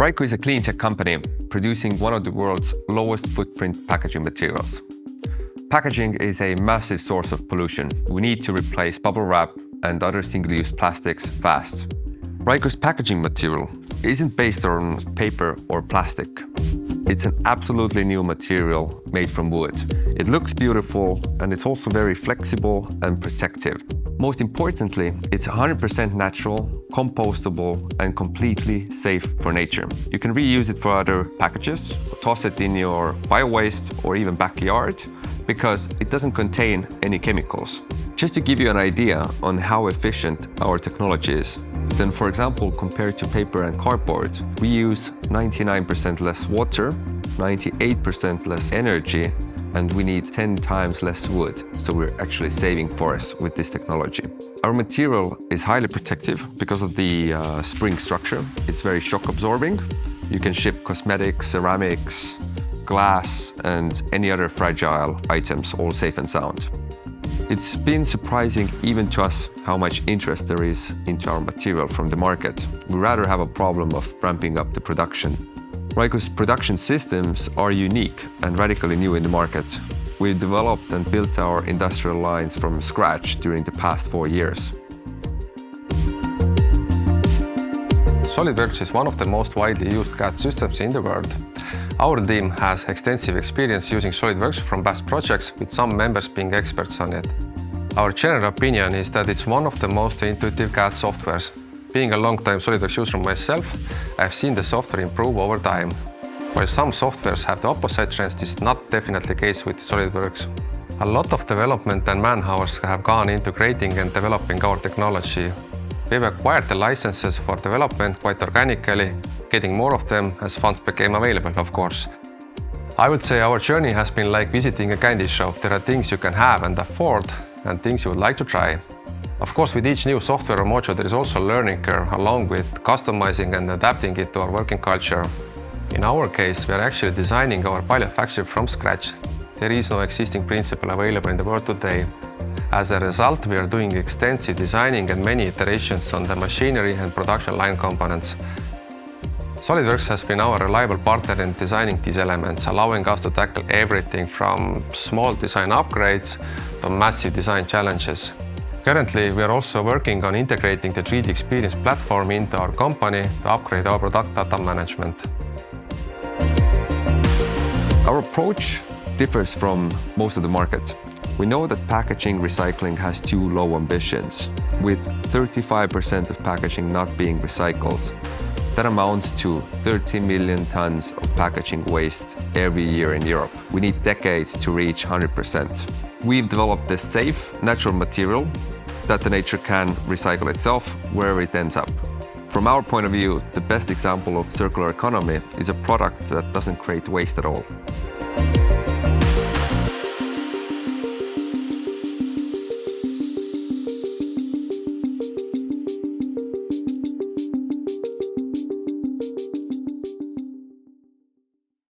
RAIKU is a clean tech company producing one of the world's lowest footprint packaging materials. Packaging is a massive source of pollution. We need to replace bubble wrap and other single-use plastics fast. RAIKU's packaging material isn't based on paper or plastic. It's an absolutely new material made from wood. It looks beautiful and it's also very flexible and protective. Most importantly, it's 100% natural, compostable and completely safe for nature. You can reuse it for other packages, toss it in your bio-waste or even backyard because it doesn't contain any chemicals. Just to give you an idea on how efficient our technology is, then for example, compared to paper and cardboard, we use 99% less water, 98% less energy, and we need 10 times less wood. So we're actually saving forests with this technology. Our material is highly protective because of the spring structure. It's very shock absorbing. You can ship cosmetics, ceramics, glass, and any other fragile items, all safe and sound. It's been surprising even to us how much interest there is into our material from the market. We rather have a problem of ramping up the production. RAIKU's production systems are unique and radically new in the market. We developed and built our industrial lines from scratch during the past 4 years. SOLIDWORKS is one of the most widely used CAD systems in the world. Our team has extensive experience using SOLIDWORKS from past projects, with some members being experts on it. Our general opinion is that it's one of the most intuitive CAD softwares. Being a long-time SOLIDWORKS user myself, I've seen the software improve over time. While some softwares have the opposite trends, this is not definitely the case with SOLIDWORKS. A lot of development and man-hours have gone into creating and developing our technology. We've acquired the licenses for development quite organically, getting more of them as funds became available, of course. I would say our journey has been like visiting a candy shop. There are things you can have and afford, and things you would like to try. Of course, with each new software or module, there is also a learning curve, along with customizing and adapting it to our working culture. In our case, we are actually designing our pilot factory from scratch. There is no existing principle available in the world today. As a result, we are doing extensive designing and many iterations on the machinery and production line components. SOLIDWORKS has been our reliable partner in designing these elements, allowing us to tackle everything from small design upgrades to massive design challenges. Currently, we are also working on integrating the 3D Experience platform into our company to upgrade our product data management. Our approach differs from most of the market. We know that packaging recycling has too low ambitions, with 35% of packaging not being recycled. That amounts to 30 million tons of packaging waste every year in Europe. We need decades to reach 100%. We've developed a safe, natural material that the nature can recycle itself wherever it ends up. From our point of view, the best example of circular economy is a product that doesn't create waste at all.